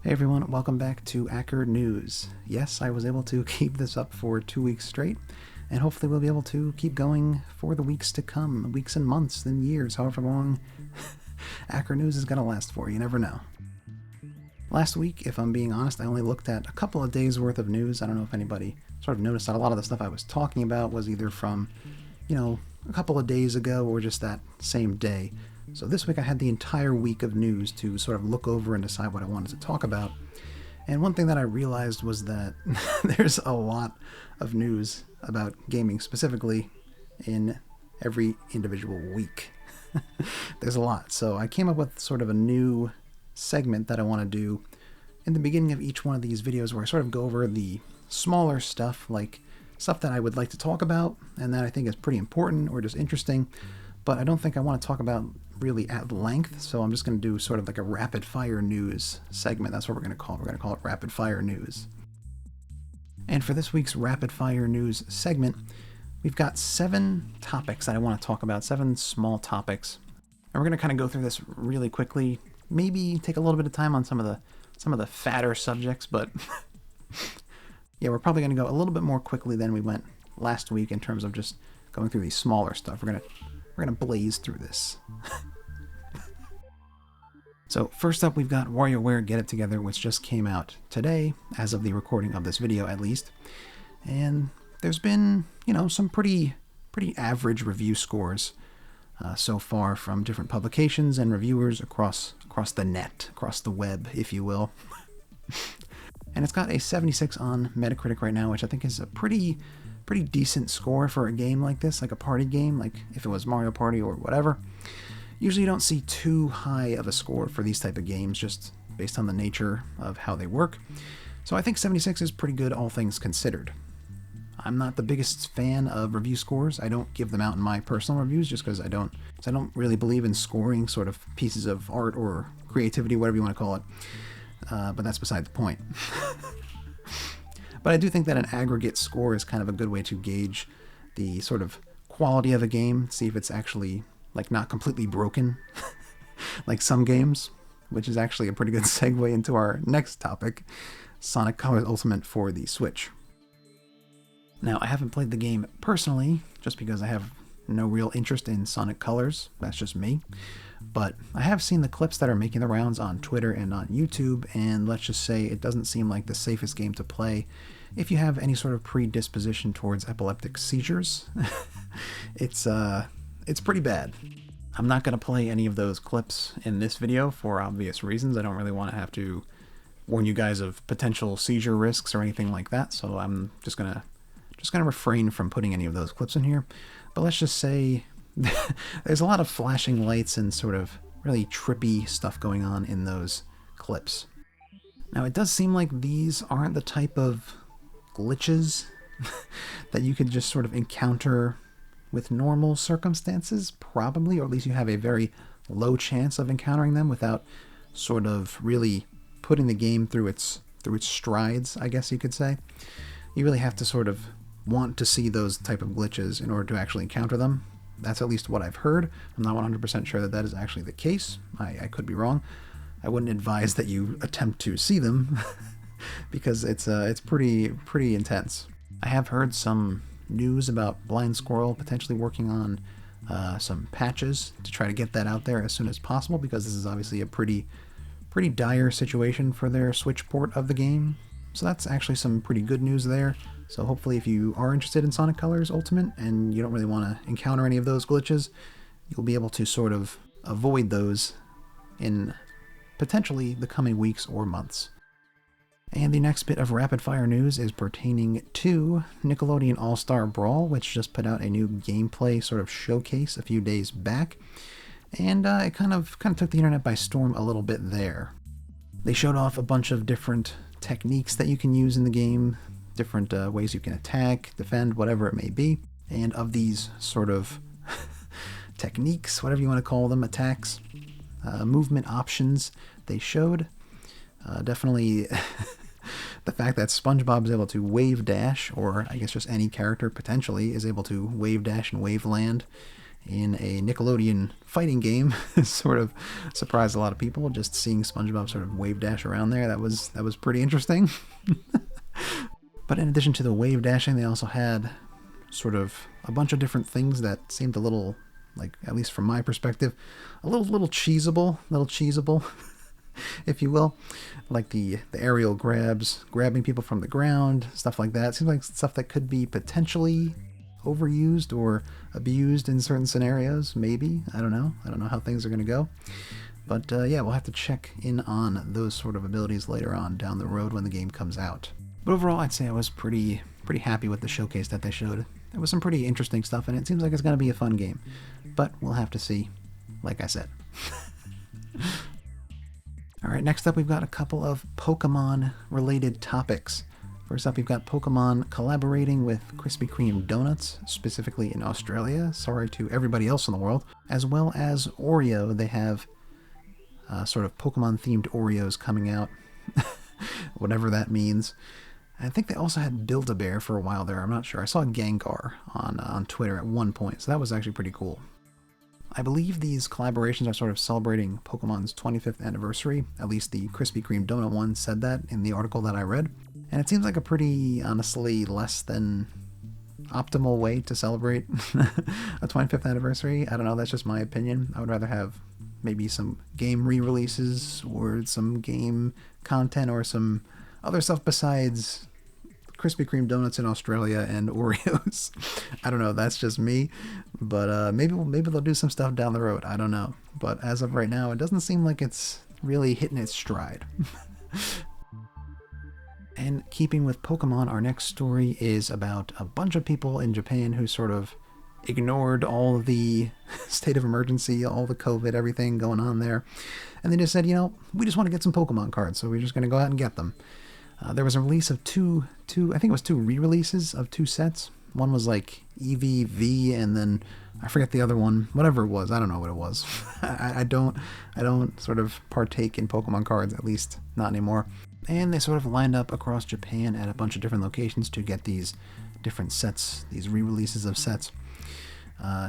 Hey everyone, welcome back to Ackernews. Yes, I was able to keep this up for 2 weeks straight, and hopefully we'll be able to keep going for the weeks to come, weeks and months and years, however long Ackernews is going to last for. You never know. Last week, if I'm being honest, I only looked at a couple of days worth of news. I don't know if anybody sort of noticed that a lot of the stuff I was talking about was either from, a couple of days ago or just that same day. So this week I had the entire week of news to sort of look over and decide what I wanted to talk about. And one thing that I realized was that there's a lot of news about gaming specifically in every individual week. There's a lot. So I came up with sort of a new segment that I want to do in the beginning of each one of these videos where I sort of go over the smaller stuff, like stuff that I would like to talk about and that I think is pretty important or just interesting, but I don't think I want to talk about really at length, so I'm just going to do sort of like a rapid fire news segment. That's what we're going to call it. We're going to call it rapid fire news. And for this week's rapid fire news segment, we've got 7 topics that I want to talk about, 7 small topics. And we're going to kind of go through this really quickly, maybe take a little bit of time on some of the fatter subjects, but yeah, we're probably going to go a little bit more quickly than we went last week in terms of just going through these smaller stuff. We're going to blaze through this. So first up, we've got WarioWare Get It Together, which just came out today, as of the recording of this video at least. And there's been, some pretty average review scores so far from different publications and reviewers across the net, across the web, if you will. And it's got a 76 on Metacritic right now, which I think is a pretty decent score for a game like this, like a party game, like if it was Mario Party or whatever. Usually you don't see too high of a score for these type of games, just based on the nature of how they work. So I think 76 is pretty good, all things considered. I'm not the biggest fan of review scores. I don't give them out in my personal reviews just because I don't really believe in scoring sort of pieces of art or creativity, whatever you want to call it. But that's beside the point. But I do think that an aggregate score is kind of a good way to gauge the sort of quality of a game, see if it's actually like not completely broken like some games, which is actually a pretty good segue into our next topic, Sonic Colors Ultimate for the Switch. Now, I haven't played the game personally, just because I have no real interest in Sonic Colors. That's just me. But I have seen the clips that are making the rounds on Twitter and on YouTube, and let's just say it doesn't seem like the safest game to play if you have any sort of predisposition towards epileptic seizures. It's pretty bad. I'm not going to play any of those clips in this video for obvious reasons. I don't really want to have to warn you guys of potential seizure risks or anything like that, so I'm just gonna refrain from putting any of those clips in here. But let's just say there's a lot of flashing lights and sort of really trippy stuff going on in those clips. Now, it does seem like these aren't the type of glitches that you could just sort of encounter with normal circumstances, probably, or at least you have a very low chance of encountering them without sort of really putting the game through its strides, I guess you could say. You really have to sort of want to see those type of glitches in order to actually encounter them. That's at least what I've heard. I'm not 100% sure that is actually the case. I could be wrong. I wouldn't advise that you attempt to see them because it's pretty intense. I have heard some news about Blind Squirrel potentially working on some patches to try to get that out there as soon as possible, because this is obviously a pretty dire situation for their Switch port of the game. So that's actually some pretty good news there. So hopefully if you are interested in Sonic Colors Ultimate and you don't really want to encounter any of those glitches, you'll be able to sort of avoid those in potentially the coming weeks or months. And the next bit of rapid fire news is pertaining to Nickelodeon All-Star Brawl, which just put out a new gameplay sort of showcase a few days back. And it kind of took the internet by storm a little bit there. They showed off a bunch of different techniques that you can use in the game, different ways you can attack, defend, whatever it may be. And of these sort of techniques, whatever you want to call them, attacks, movement options they showed, definitely the fact that Spongebob is able to wave dash, or I guess just any character potentially is able to wave dash and wave land, in a Nickelodeon fighting game sort of surprised a lot of people. Just seeing SpongeBob sort of wave dash around there, that was pretty interesting. But in addition to the wave dashing, they also had sort of a bunch of different things that seemed a little, like, at least from my perspective, a little cheesable, if you will. Like the aerial grabs, grabbing people from the ground, stuff like that. Seems like stuff that could be potentially overused or abused in certain scenarios, maybe. I don't know how things are going to go. But yeah, we'll have to check in on those sort of abilities later on down the road when the game comes out. But overall, I'd say I was pretty happy with the showcase that they showed. There was some pretty interesting stuff, and it seems like it's going to be a fun game. But we'll have to see, like I said. Alright, next up we've got a couple of Pokemon-related topics. First up, we've got Pokemon collaborating with Krispy Kreme donuts, specifically in Australia. Sorry to everybody else in the world. As well as Oreo. They have sort of Pokemon-themed Oreos coming out. Whatever that means. I think they also had Build-A-Bear for a while there. I'm not sure. I saw Gengar on Twitter at one point, so that was actually pretty cool. I believe these collaborations are sort of celebrating Pokemon's 25th anniversary. At least the Krispy Kreme donut one said that in the article that I read. And it seems like a pretty, honestly, less than optimal way to celebrate a 25th anniversary. I don't know, that's just my opinion. I would rather have maybe some game re-releases or some game content or some other stuff besides Krispy Kreme donuts in Australia and Oreos. I don't know, that's just me. But maybe they'll do some stuff down the road. I don't know. But as of right now, it doesn't seem like it's really hitting its stride. And keeping with Pokemon, our next story is about a bunch of people in Japan who sort of ignored all the state of emergency, all the COVID, everything going on there. And they just said, you know, we just want to get some Pokemon cards, so we're just going to go out and get them. There was a release of two, I think it was two re-releases of two sets. One was like EVV, and then I forget the other one, whatever it was. I don't know what it was. I don't sort of partake in Pokemon cards, at least not anymore. And they sort of lined up across Japan at a bunch of different locations to get these different sets, these re-releases of sets,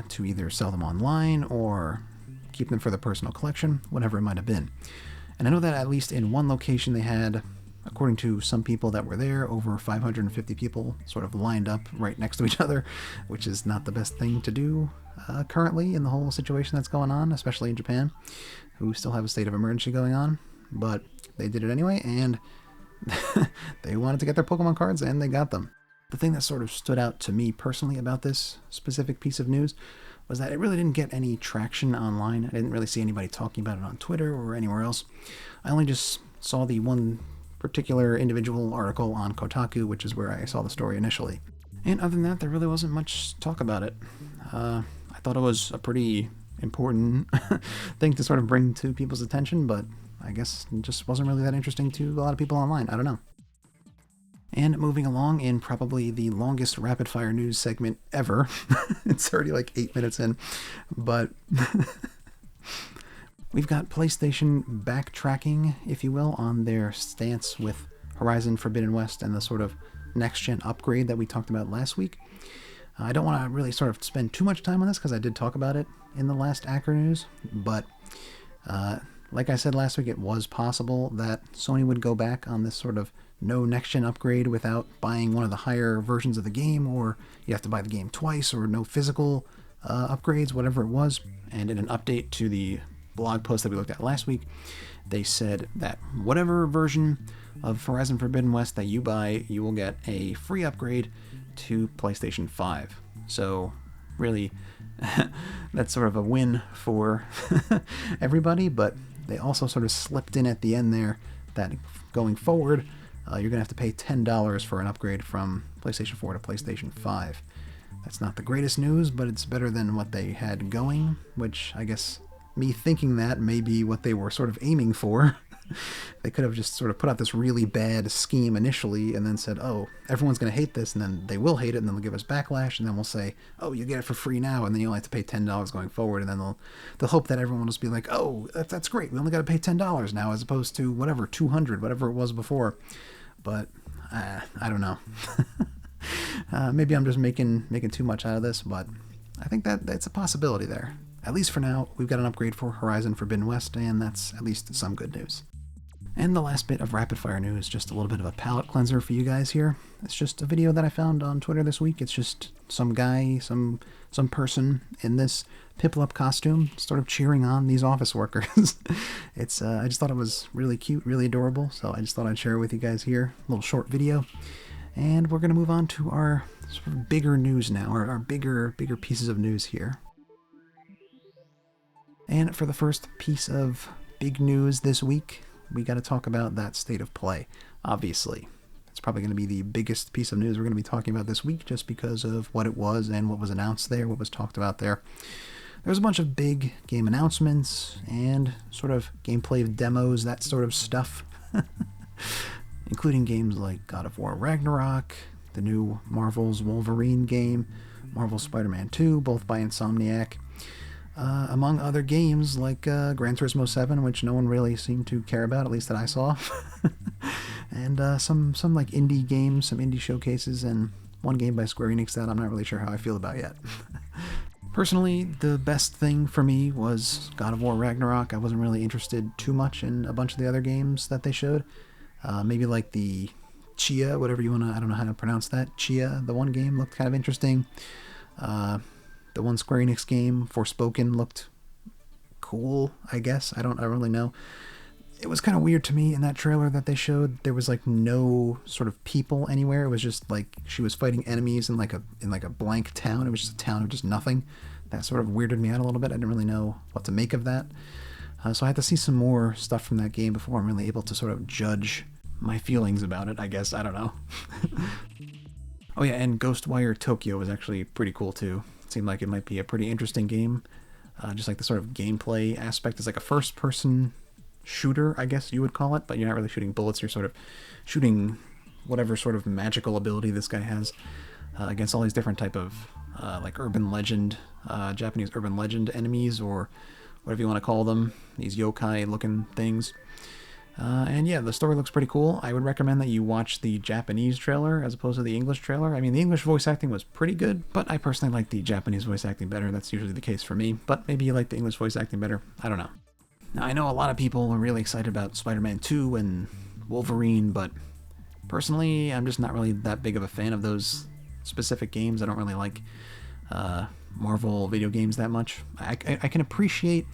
to either sell them online or keep them for their personal collection, whatever it might have been. And I know that at least in one location they had, according to some people that were there, over 550 people sort of lined up right next to each other, which is not the best thing to do currently in the whole situation that's going on, especially in Japan, who still have a state of emergency going on. But they did it anyway, and they wanted to get their Pokemon cards, and they got them. The thing that sort of stood out to me personally about this specific piece of news was that it really didn't get any traction online. I didn't really see anybody talking about it on Twitter or anywhere else. I only just saw the one particular individual article on Kotaku, which is where I saw the story initially. And other than that, there really wasn't much talk about it. I thought it was a pretty important thing to sort of bring to people's attention, but I guess it just wasn't really that interesting to a lot of people online. I don't know. And moving along in probably the longest rapid-fire news segment ever. It's already like 8 minutes in. But we've got PlayStation backtracking, if you will, on their stance with Horizon Forbidden West and the sort of next-gen upgrade that we talked about last week. I don't want to really sort of spend too much time on this because I did talk about it in the last Ackernews, but like I said last week, it was possible that Sony would go back on this sort of no next-gen upgrade without buying one of the higher versions of the game, or you have to buy the game twice, or no physical upgrades, whatever it was. And in an update to the blog post that we looked at last week, they said that whatever version of Horizon Forbidden West that you buy, you will get a free upgrade to PlayStation 5. So really, that's sort of a win for everybody, but they also sort of slipped in at the end there that going forward, you're going to have to pay $10 for an upgrade from PlayStation 4 to PlayStation 5. That's not the greatest news, but it's better than what they had going, which I guess me thinking that may be what they were sort of aiming for. They could have just sort of put out this really bad scheme initially and then said, oh, everyone's going to hate this, and then they will hate it, and then they'll give us backlash, and then we'll say, oh, you get it for free now, and then you only have to pay $10 going forward, and then they'll hope that everyone will just be like, oh, that's great, we only got to pay $10 now as opposed to whatever, $200, whatever it was before. But I don't know. Maybe I'm just making too much out of this, but I think that's a possibility there. At least for now, we've got an upgrade for Horizon Forbidden West, and that's at least some good news. And the last bit of rapid-fire news, just a little bit of a palate cleanser for you guys here. It's just a video that I found on Twitter this week. It's just some guy, some person in this Piplup costume sort of cheering on these office workers. I just thought it was really cute, really adorable, so I just thought I'd share it with you guys here. A little short video. And we're going to move on to our sort of bigger news now, or our bigger pieces of news here. And for the first piece of big news this week, we got to talk about that state of play, obviously. It's probably going to be the biggest piece of news we're going to be talking about this week just because of what it was and what was announced there, what was talked about there. There was a bunch of big game announcements and sort of gameplay demos, that sort of stuff, including games like God of War Ragnarok, the new Marvel's Wolverine game, Marvel's Spider-Man 2, both by Insomniac, among other games like Gran Turismo 7, which no one really seemed to care about, at least that I saw, and some like indie games, some indie showcases, and one game by Square Enix that I'm not really sure how I feel about yet. Personally, the best thing for me was God of War Ragnarok. I wasn't really interested too much in a bunch of the other games that they showed. Maybe like the Chia, whatever you want to, I don't know how to pronounce that. Chia, the one game looked kind of interesting. The one Square Enix game, Forspoken, looked cool, I guess. I don't really know. It was kind of weird to me in that trailer that they showed. There was like no sort of people anywhere. It was just like she was fighting enemies in like a blank town. It was just a town of just nothing. That sort of weirded me out a little bit. I didn't really know what to make of that. So I had to see some more stuff from that game before I'm really able to sort of judge my feelings about it, I guess. I don't know. Oh yeah, and Ghostwire Tokyo was actually pretty cool too. It seemed like it might be a pretty interesting game. Just like the sort of gameplay aspect. It's like a first-person shooter, I guess you would call it, but you're not really shooting bullets. You're sort of shooting whatever sort of magical ability this guy has against all these different type of like urban legend, Japanese urban legend enemies, or whatever you want to call them, these yokai-looking things. And yeah, the story looks pretty cool. I would recommend that you watch the Japanese trailer as opposed to the English trailer. I mean, the English voice acting was pretty good, but I personally like the Japanese voice acting better. That's usually the case for me, but maybe you like the English voice acting better. I don't know. Now, I know a lot of people are really excited about Spider-Man 2 and Wolverine, but personally, I'm just not really that big of a fan of those specific games. I don't really like Marvel video games that much. I can appreciate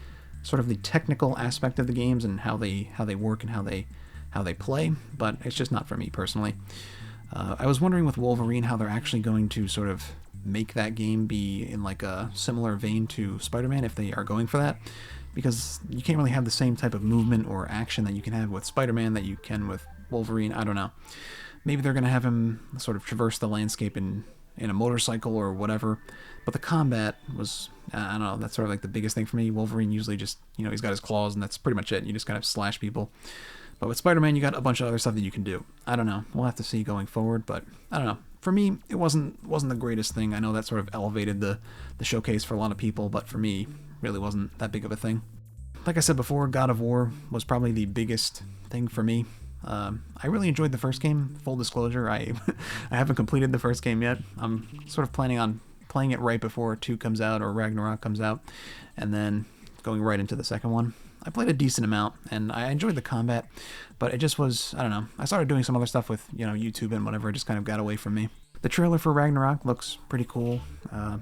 sort of the technical aspect of the games and how they work and how they play, but it's just not for me personally. I was wondering with Wolverine how they're actually going to sort of make that game be in like a similar vein to Spider-Man, if they are going for that, because you can't really have the same type of movement or action that you can have with Spider-Man that you can with Wolverine. I don't know. Maybe they're going to have him sort of traverse the landscape in a motorcycle or whatever, but the combat was, I don't know, that's sort of like the biggest thing for me. Wolverine usually just, he's got his claws and that's pretty much it. You just kind of slash people. But with Spider-Man, you got a bunch of other stuff that you can do. I don't know. We'll have to see going forward, but I don't know. For me, it wasn't the greatest thing. I know that sort of elevated the showcase for a lot of people, but for me, really wasn't that big of a thing. Like I said before, God of War was probably the biggest thing for me. I really enjoyed the first game. Full disclosure, I haven't completed the first game yet. I'm sort of planning on playing it right before 2 comes out or Ragnarok comes out, and then going right into the second one. I played a decent amount, and I enjoyed the combat, but it just was, I don't know. I started doing some other stuff with, YouTube and whatever. It just kind of got away from me. The trailer for Ragnarok looks pretty cool.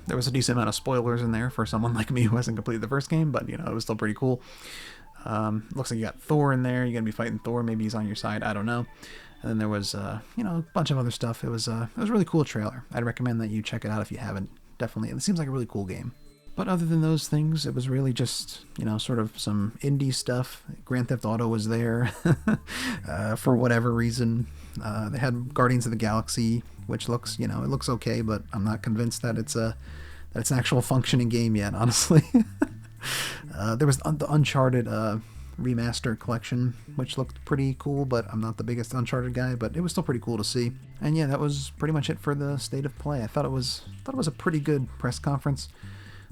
There was a decent amount of spoilers in there for someone like me who hasn't completed the first game, but, it was still pretty cool. Looks like you got Thor in there. You're going to be fighting Thor. Maybe he's on your side. I don't know. And then there was, a bunch of other stuff. It was a really cool trailer. I'd recommend that you check it out if you haven't. Definitely. It seems like a really cool game. But other than those things, it was really just, sort of some indie stuff. Grand Theft Auto was there for whatever reason. They had Guardians of the Galaxy, which looks, it looks okay, but I'm not convinced that it's an actual functioning game yet, honestly. There was the Uncharted remaster collection, which looked pretty cool, but I'm not the biggest Uncharted guy, but it was still pretty cool to see. And yeah, that was pretty much it for the state of play. I thought it was a pretty good press conference.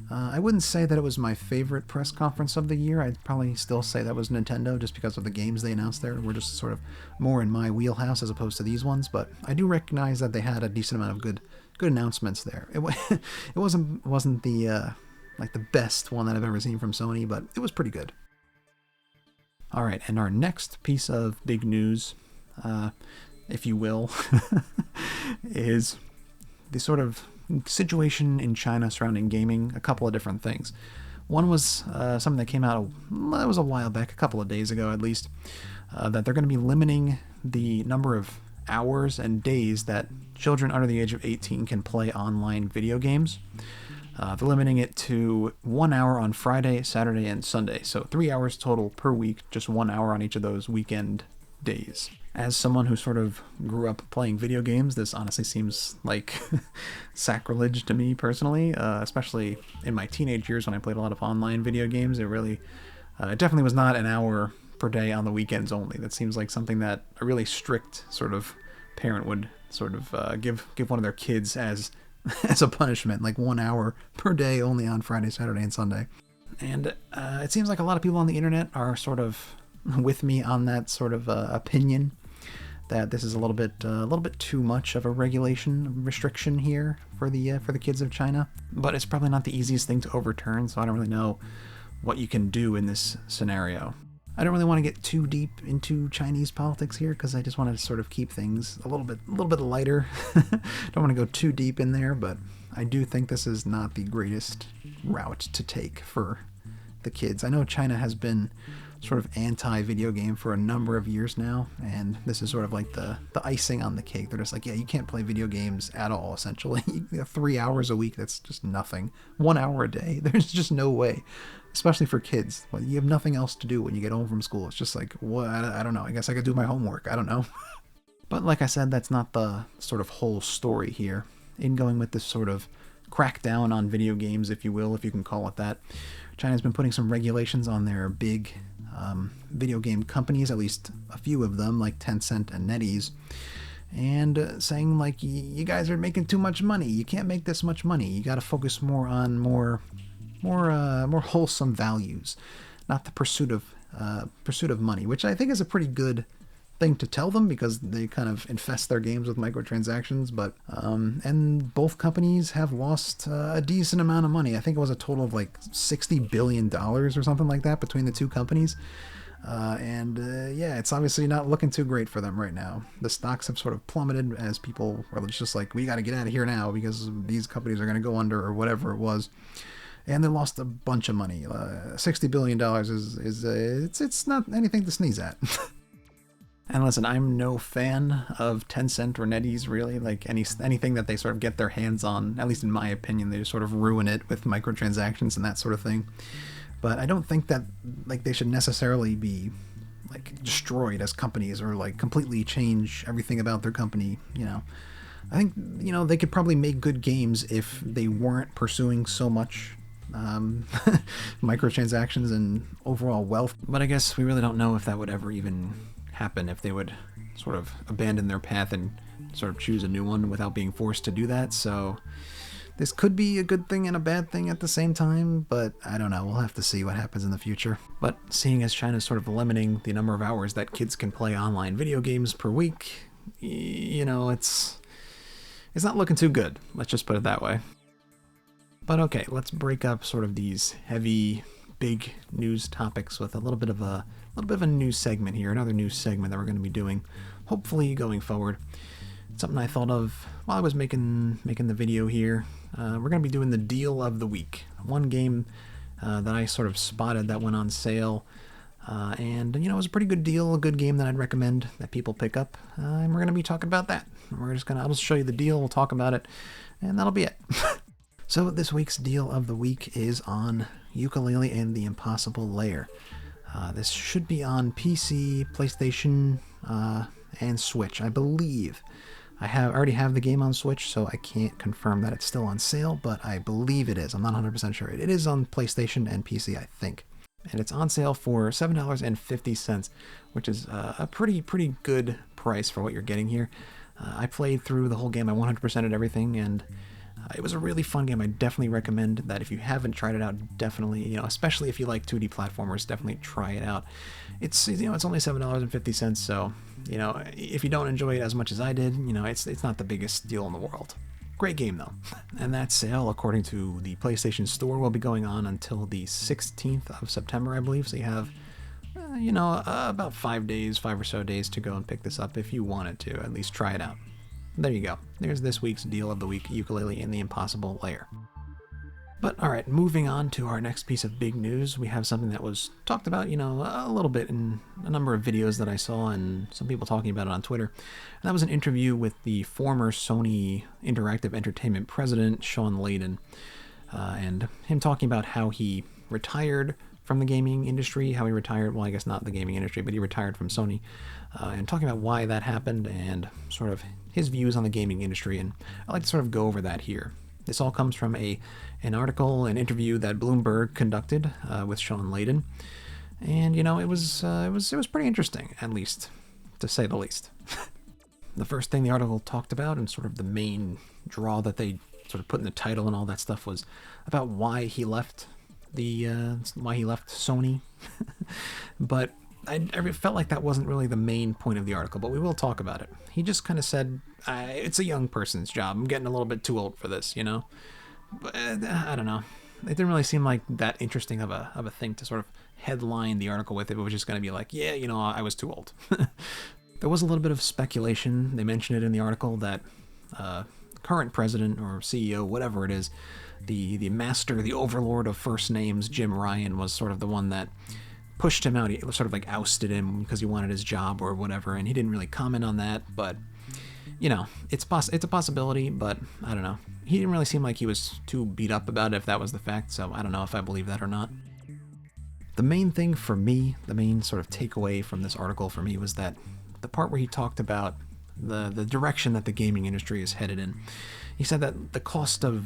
I wouldn't say that it was my favorite press conference of the year. I'd probably still say that was Nintendo, just because of the games they announced there were just sort of more in my wheelhouse as opposed to these ones. But I do recognize that they had a decent amount of good announcements there. It wasn't the like the best one that I've ever seen from Sony, but it was pretty good. All right, and our next piece of big news, if you will, is the sort of situation in China surrounding gaming. A couple of different things. One was something that came out, it was a while back, a couple of days ago at least, that they're going to be limiting the number of hours and days that children under the age of 18 can play online video games. They're limiting it to 1 hour on Friday, Saturday, and Sunday. So 3 hours total per week, just 1 hour on each of those weekend days. As someone who sort of grew up playing video games, this honestly seems like sacrilege to me personally, especially in my teenage years when I played a lot of online video games. It definitely was not an hour per day on the weekends only. That seems like something that a really strict sort of parent would sort of give one of their kids as a punishment, like 1 hour per day only on Friday, Saturday, and Sunday. And it seems like a lot of people on the internet are sort of with me on that sort of opinion, that this is a little bit too much of a restriction here for the kids of China. But it's probably not the easiest thing to overturn, so I don't really know what you can do in this scenario. I don't really want to get too deep into Chinese politics here, because I just want to sort of keep things a little bit lighter. Don't want to go too deep in there, but I do think this is not the greatest route to take for the kids. I know China has been sort of anti-video game for a number of years now, and this is sort of like the icing on the cake. They're just like, yeah, you can't play video games at all, essentially. 3 hours a week, that's just nothing. 1 hour a day, there's just no way, especially for kids. Well, you have nothing else to do when you get home from school. It's just like, what? I don't know, I guess I could do my homework, I don't know. But like I said, that's not the sort of whole story here. In going with this sort of crackdown on video games, if you will, if you can call it that, China's been putting some regulations on their big video game companies, at least a few of them, like Tencent and NetEase, and saying like, you guys are making too much money. You can't make this much money. You got to focus more on more wholesome values, not the pursuit of money, which I think is a pretty good thing to tell them, because they kind of infest their games with microtransactions. But and both companies have lost a decent amount of money. I think it was a total of like $60 billion or something like that between the two companies. Yeah, it's obviously not looking too great for them right now. The stocks have sort of plummeted as people are just like, we got to get out of here now because these companies are going to go under, or whatever it was. And they lost a bunch of money. $60 billion it's not anything to sneeze at. And listen, I'm no fan of Tencent or NetEase, really. Like anything that they sort of get their hands on, at least in my opinion, they just sort of ruin it with microtransactions and that sort of thing. But I don't think that like they should necessarily be like destroyed as companies, or like completely change everything about their company. I think they could probably make good games if they weren't pursuing so much microtransactions and overall wealth. But I guess we really don't know if that would ever even happen, if they would sort of abandon their path and sort of choose a new one without being forced to do that. So this could be a good thing and a bad thing at the same time, but I don't know. We'll have to see what happens in the future. But seeing as China's sort of limiting the number of hours that kids can play online video games per week, it's not looking too good. Let's just put it that way. But okay, let's break up sort of these heavy, big news topics with a little bit of a news segment here, another news segment that we're going to be doing, hopefully going forward. It's something I thought of while I was making the video here. We're going to be doing the deal of the week. One game that I sort of spotted that went on sale, and it was a pretty good deal, a good game that I'd recommend that people pick up, and we're going to be talking about that. I'll just show you the deal, we'll talk about it, and that'll be it. So this week's deal of the week is on Yooka-Laylee and the Impossible Lair. This should be on PC, PlayStation, and Switch, I believe. I already have the game on Switch, so I can't confirm that it's still on sale, but I believe it is. I'm not 100% sure. It is on PlayStation and PC, I think. And it's on sale for $7.50, which is a pretty good price for what you're getting here. I played through the whole game. I 100%ed everything, and It was a really fun game. I definitely recommend that if you haven't tried it out, definitely, especially if you like 2D platformers, definitely try it out. It's it's only $7.50, so if you don't enjoy it as much as I did, it's not the biggest deal in the world. Great game though. And that sale, according to the PlayStation Store, will be going on until the 16th of September, I believe. So you have about 5 or so days to go and pick this up if you wanted to at least try it out. There you go. There's this week's deal of the week, Yooka-Laylee and the Impossible Lair. But alright, moving on to our next piece of big news, we have something that was talked about, a little bit in a number of videos that I saw and some people talking about it on Twitter. And that was an interview with the former Sony Interactive Entertainment president, Shawn Layden, and him talking about how he retired from the gaming industry, how he retired, well, I guess not the gaming industry, but he retired from Sony, and talking about why that happened and sort of his views on the gaming industry, and I'd like to sort of go over that here. This all comes from an article, an interview that Bloomberg conducted with Shawn Layden, and it was pretty interesting, at least, to say the least. The first thing the article talked about, and sort of the main draw that they sort of put in the title and all that stuff, was about why he left Sony. But I felt like that wasn't really the main point of the article, but we will talk about it. He just kind of said, it's a young person's job. I'm getting a little bit too old for this, But I don't know. It didn't really seem like that interesting of a thing to sort of headline the article with. It was just going to be like, yeah, I was too old. There was a little bit of speculation. They mentioned it in the article that current president or CEO, whatever it is, the master, the overlord of first names, Jim Ryan, was sort of the one that pushed him out. He sort of like ousted him because he wanted his job or whatever, and he didn't really comment on that, but it's a possibility, but I don't know. He didn't really seem like he was too beat up about it if that was the fact, so I don't know if I believe that or not. The main thing for me, the main sort of takeaway from this article for me, was that the part where he talked about the direction that the gaming industry is headed in. He said that the cost of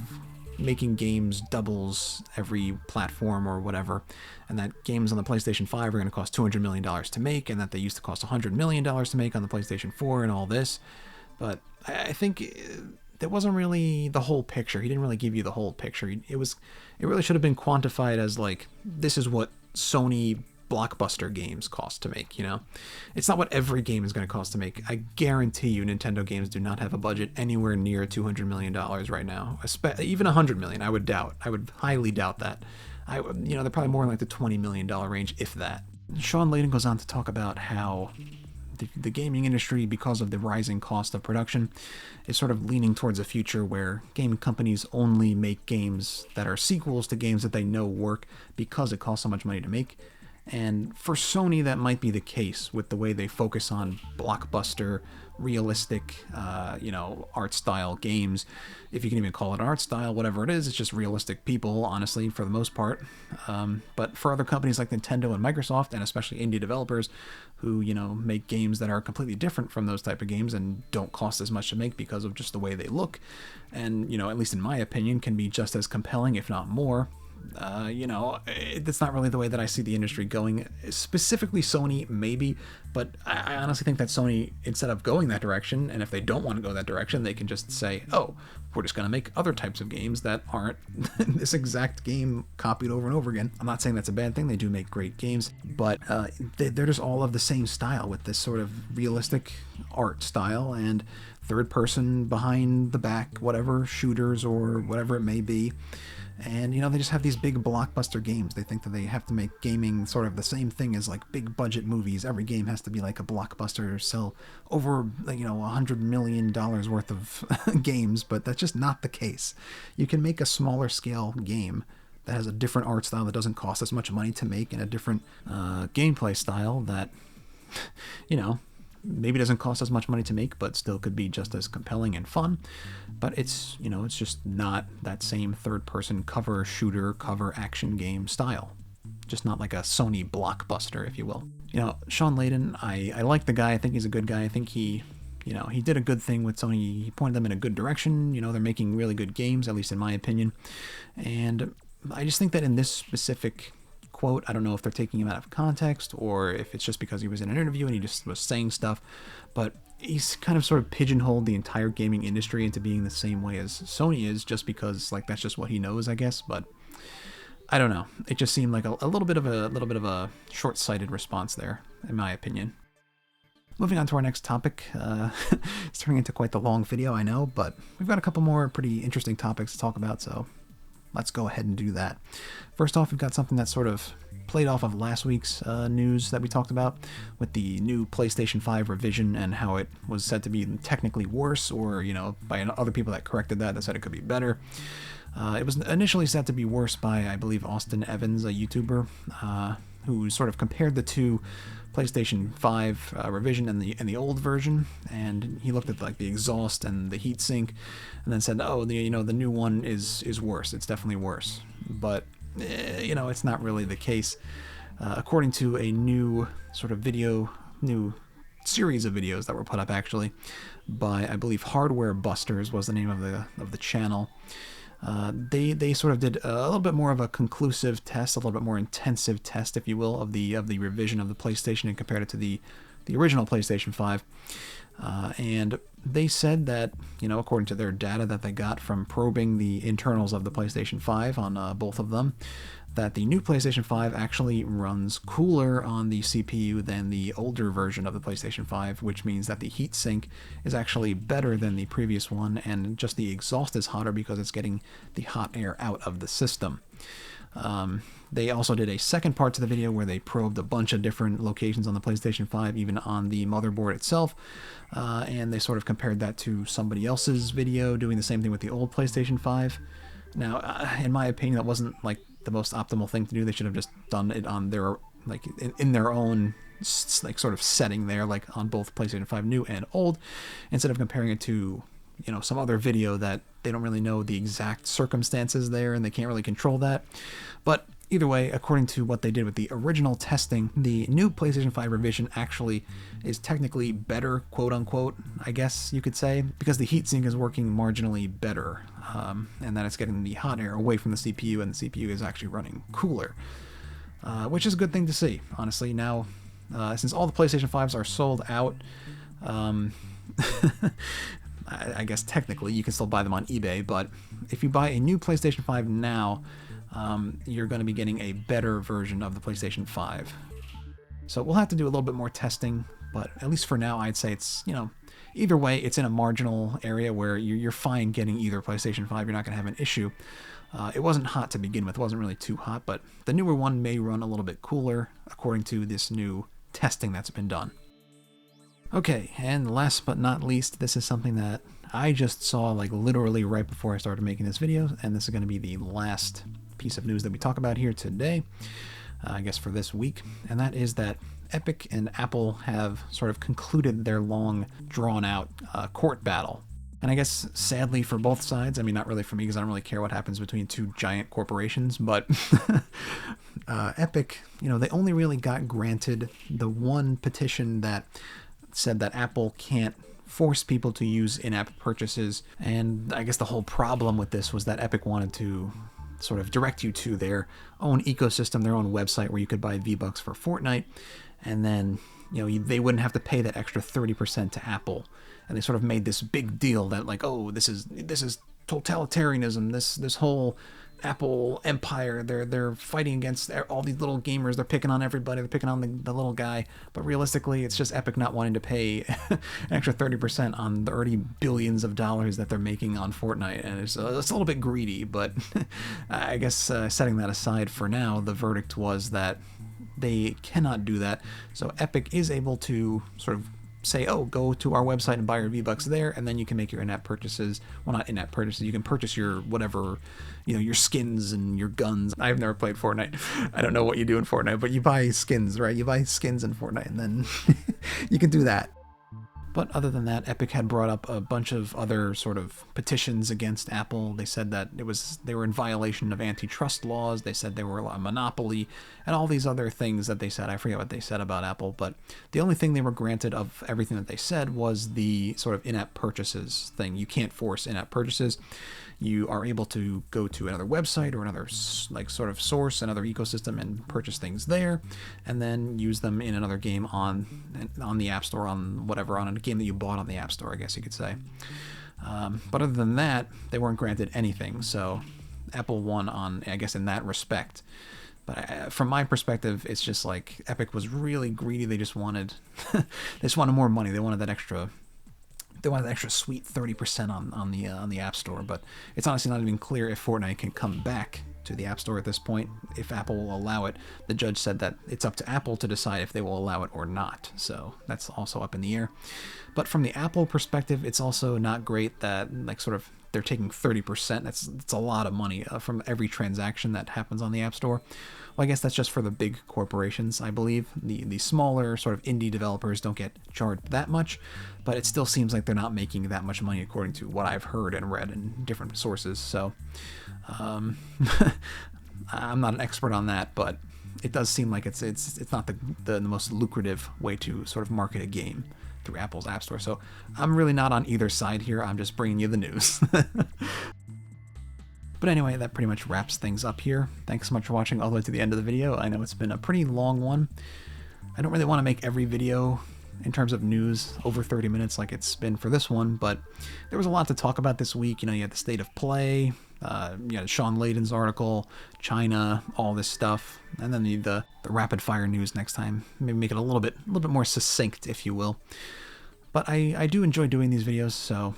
making games doubles every platform or whatever, and that games on the PlayStation 5 are going to cost $200 million to make, and that they used to cost $100 million to make on the PlayStation 4 and all this. But I think that wasn't really the whole picture. He didn't really give you the whole picture. It really should have been quantified as like, this is what Sony blockbuster games cost to make, It's not what every game is going to cost to make. I guarantee you Nintendo games do not have a budget anywhere near $200 million right now. Even $100 million, I would doubt. I would highly doubt that. They're probably more like the $20 million range, if that. Shawn Layden goes on to talk about how the gaming industry, because of the rising cost of production, is sort of leaning towards a future where gaming companies only make games that are sequels to games that they know work because it costs so much money to make. And for Sony, that might be the case with the way they focus on blockbuster, realistic, art style games. If you can even call it art style, whatever it is, it's just realistic people, honestly, for the most part. But for other companies like Nintendo and Microsoft, and especially indie developers who, make games that are completely different from those type of games and don't cost as much to make because of just the way they look, and, at least in my opinion, can be just as compelling, if not more. That's not really the way that I see the industry going. Specifically Sony, maybe, but I honestly think that Sony, instead of going that direction, and if they don't want to go that direction, they can just say, oh, we're just going to make other types of games that aren't this exact game copied over and over again. I'm not saying that's a bad thing. They do make great games, but they're just all of the same style, with this sort of realistic art style and third person behind the back, whatever, shooters or whatever it may be. And, they just have these big blockbuster games. They think that they have to make gaming sort of the same thing as like big budget movies. Every game has to be like a blockbuster, sell over, $100 million worth of games, but that's just not the case. You can make a smaller scale game that has a different art style that doesn't cost as much money to make, and a different gameplay style that, maybe doesn't cost as much money to make, but still could be just as compelling and fun. But it's, it's just not that same third-person cover shooter, cover action game style. Just not like a Sony blockbuster, if you will. Shawn Layden, I like the guy. I think he's a good guy. I think he did a good thing with Sony. He pointed them in a good direction. They're making really good games, at least in my opinion. And I just think that in this specific quote, I don't know if they're taking him out of context or if it's just because he was in an interview and he just was saying stuff, but he's kind of sort of pigeonholed the entire gaming industry into being the same way as Sony is, just because like that's just what he knows, I guess. But I don't know. It just seemed like a little bit of a short-sighted response there, in my opinion. Moving on to our next topic. It's turning into quite the long video, I know, but we've got a couple more pretty interesting topics to talk about, so let's go ahead and do that. First off, we've got something that sort of played off of last week's news that we talked about with the new PlayStation 5 revision and how it was said to be technically worse, or, you know, by other people that corrected that said it could be better. It was initially said to be worse by, I believe, Austin Evans, a YouTuber, who sort of compared the two PlayStation 5 revision and the old version, and he looked at like the exhaust and the heatsink, and then said, "Oh, the new one is worse. It's definitely worse." But you know, it's not really the case. According to a new sort of new series of videos that were put up actually by, I believe, Hardware Busters was the name of the channel. They sort of did a little bit more of a conclusive test, a little bit more intensive test, if you will, of the revision of the PlayStation and compared it to the original PlayStation 5. And they said that, you know, according to their data that they got from probing the internals of the PlayStation 5 on both of them, that the new PlayStation 5 actually runs cooler on the CPU than the older version of the PlayStation 5, which means that the heatsink is actually better than the previous one, and just the exhaust is hotter because it's getting the hot air out of the system. They also did a second part to the video where they probed a bunch of different locations on the PlayStation 5, even on the motherboard itself, and they sort of compared that to somebody else's video doing the same thing with the old PlayStation 5. Now, in my opinion, that wasn't like the most optimal thing to do. They should have just done it on their, like, in their own, like, sort of setting there, like on both PlayStation 5 new and old, instead of comparing it to, you know, some other video that they don't really know the exact circumstances there and they can't really control that. But either way, according to what they did with the original testing, the new PlayStation 5 revision actually is technically better, quote unquote, I guess you could say, because the heatsink is working marginally better, and that it's getting the hot air away from the CPU, and the CPU is actually running cooler, which is a good thing to see, honestly. Now, since all the PlayStation 5s are sold out, I guess technically you can still buy them on eBay, but if you buy a new PlayStation 5 now, you're going to be getting a better version of the PlayStation 5. So we'll have to do a little bit more testing, but at least for now, I'd say it's, you know, either way, it's in a marginal area where you're fine getting either PlayStation 5. You're not going to have an issue. It wasn't hot to begin with. It wasn't really too hot, but the newer one may run a little bit cooler, according to this new testing that's been done. Okay, and last but not least, this is something that I just saw like literally right before I started making this video, and this is going to be the last piece of news that we talk about here today, I guess for this week, and that is that Epic and Apple have sort of concluded their long, drawn-out court battle. And I guess, sadly for both sides, I mean, not really for me because I don't really care what happens between two giant corporations, but Epic, you know, they only really got granted the one petition that said that Apple can't force people to use in-app purchases, and I guess the whole problem with this was that Epic wanted to sort of direct you to their own ecosystem, their own website where you could buy V-Bucks for Fortnite, and then, you know, they wouldn't have to pay that extra 30% to Apple. And they sort of made this big deal that, like, oh, this is totalitarianism, this whole Apple empire, they're fighting against all these little gamers, they're picking on everybody, they're picking on the little guy, but realistically it's just Epic not wanting to pay an extra 30% on the already billions of dollars that they're making on Fortnite, and it's a little bit greedy, but I guess setting that aside for now, the verdict was that they cannot do that, so Epic is able to sort of say, oh, go to our website and buy your V-Bucks there, and then you can make your in-app purchases. Well, not in-app purchases, you can purchase your whatever, you know, your skins and your guns. I've never played Fortnite. I don't know what you do in Fortnite, but you buy skins, right? You buy skins in Fortnite, and then you can do that. But other than that, Epic had brought up a bunch of other sort of petitions against Apple. They said that they were in violation of antitrust laws. They said they were a monopoly, and all these other things that they said. I forget what they said about Apple, but the only thing they were granted of everything that they said was the sort of in-app purchases thing. You can't force in-app purchases. You are able to go to another website or another like sort of source, another ecosystem, and purchase things there, and then use them in another game on the App Store, on whatever, on a game that you bought on the App Store, I guess you could say. But other than that, they weren't granted anything, so Apple won on, I guess, in that respect. But from my perspective, it's just like Epic was really greedy. They just wanted, they just wanted more money. They wanted that extra. They wanted that extra sweet 30% on the App Store. But it's honestly not even clear if Fortnite can come back to the App Store at this point, if Apple will allow it. The judge said that it's up to Apple to decide if they will allow it or not. So that's also up in the air. But from the Apple perspective, it's also not great that like sort of they're taking 30%. That's a lot of money from every transaction that happens on the App Store. Well, I guess that's just for the big corporations, I believe. The smaller sort of indie developers don't get charged that much, but it still seems like they're not making that much money according to what I've heard and read in different sources. So I'm not an expert on that, but it does seem like it's not the most lucrative way to sort of market a game through Apple's App Store. So I'm really not on either side here. I'm just bringing you the news. But anyway, that pretty much wraps things up here. Thanks so much for watching all the way to the end of the video. I know it's been a pretty long one. I don't really want to make every video in terms of news over 30 minutes like it's been for this one, but there was a lot to talk about this week. You know, you had the state of play, you had Shawn Layden's article, China, all this stuff, and then the rapid fire news next time. Maybe make it a little bit more succinct, if you will. But I do enjoy doing these videos, so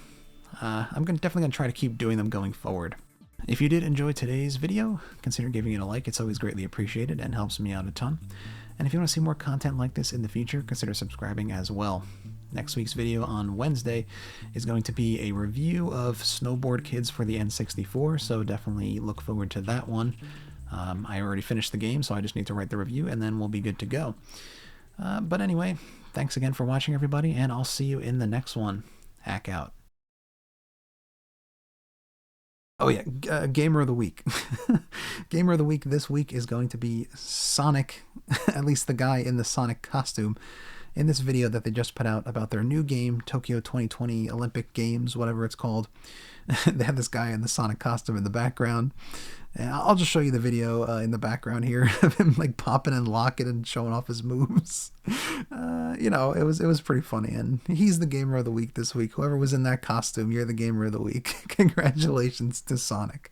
I'm definitely gonna try to keep doing them going forward. If you did enjoy today's video, consider giving it a like. It's always greatly appreciated and helps me out a ton. And if you want to see more content like this in the future, consider subscribing as well. Next week's video on Wednesday is going to be a review of Snowboard Kids for the N64, so definitely look forward to that one. I already finished the game, so I just need to write the review, and then we'll be good to go. But anyway, thanks again for watching, everybody, and I'll see you in the next one. Hack out. Oh yeah, Gamer of the Week. Gamer of the Week this week is going to be Sonic, at least the guy in the Sonic costume, in this video that they just put out about their new game, Tokyo 2020 Olympic Games, whatever it's called. They have this guy in the Sonic costume in the background. And I'll just show you the video in the background here of him like popping and locking and showing off his moves. You know, it was pretty funny, and he's the Gamer of the Week this week. Whoever was in that costume, you're the Gamer of the Week. Congratulations to Sonic.